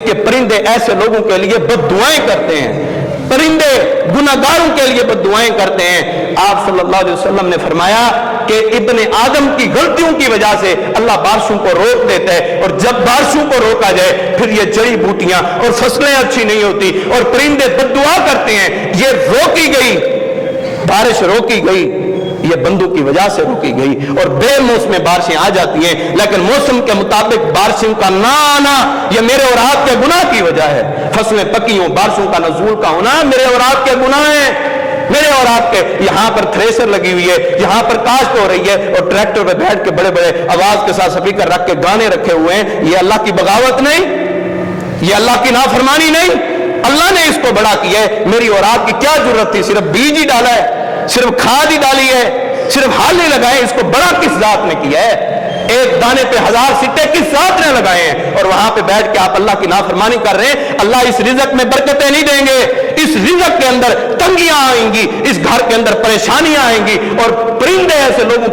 کہ پرندے ایسے لوگوں کے لیے بددعائیں کرتے ہیں، پرندے گناہگاروں کے لیے بددعائیں کرتے ہیں۔ آپ صلی اللہ علیہ وسلم نے فرمایا کہ ابن آدم کی غلطیوں کی وجہ سے اللہ بارشوں کو روک دیتا ہے، اور جب بارشوں کو روکا جائے پھر یہ جڑی بوٹیاں اور فصلیں اچھی نہیں ہوتی اور پرندے بددعا کرتے ہیں۔ یہ روکی گئی بارش، روکی گئی یہ بندوں کی وجہ سے روکی گئی، اور بے موسم بارشیں آ جاتی ہیں، لیکن موسم کے مطابق بارشوں کا نہ آنا یہ میرے اور آپ کے گناہ کی وجہ ہے۔ فصلیں پکی ہوں، بارشوں کا نزول کا ہونا میرے اور آپ کے گناہ ہیں، میرے اور آپ کے۔ یہاں پر تھریشر لگی ہوئی ہے، یہاں پر کاشت ہو رہی ہے، اور ٹریکٹر پہ بیٹھ کے بڑے بڑے آواز کے ساتھ سپیکر رکھ کے گانے رکھے ہوئے ہیں۔ یہ اللہ کی بغاوت نہیں، یہ اللہ کی نافرمانی نہیں، اللہ نے اس کو بڑا کیا ہے۔ میری اور آپ کی کیا ضرورت تھی؟ صرف بیج ہی ڈالا ہے، صرف کھاد ہی ڈالی ہے، صرف حل ہی لگائے، اس کو بڑا کس ذات نے کیا ہے؟ ایک دانے پہ 1000 سٹے کس ذات نے لگائے ہیں؟ اور وہاں پہ بیٹھ کے آپ اللہ کی نافرمانی کر رہے ہیں۔ اللہ اس رزق میں برکتیں نہیں دیں گے، اس رزق کے اندر تنگیاں آئیں گی، اس گھر کے اندر پریشانیاں آئیں گی، اور پرندے ایسے لوگوں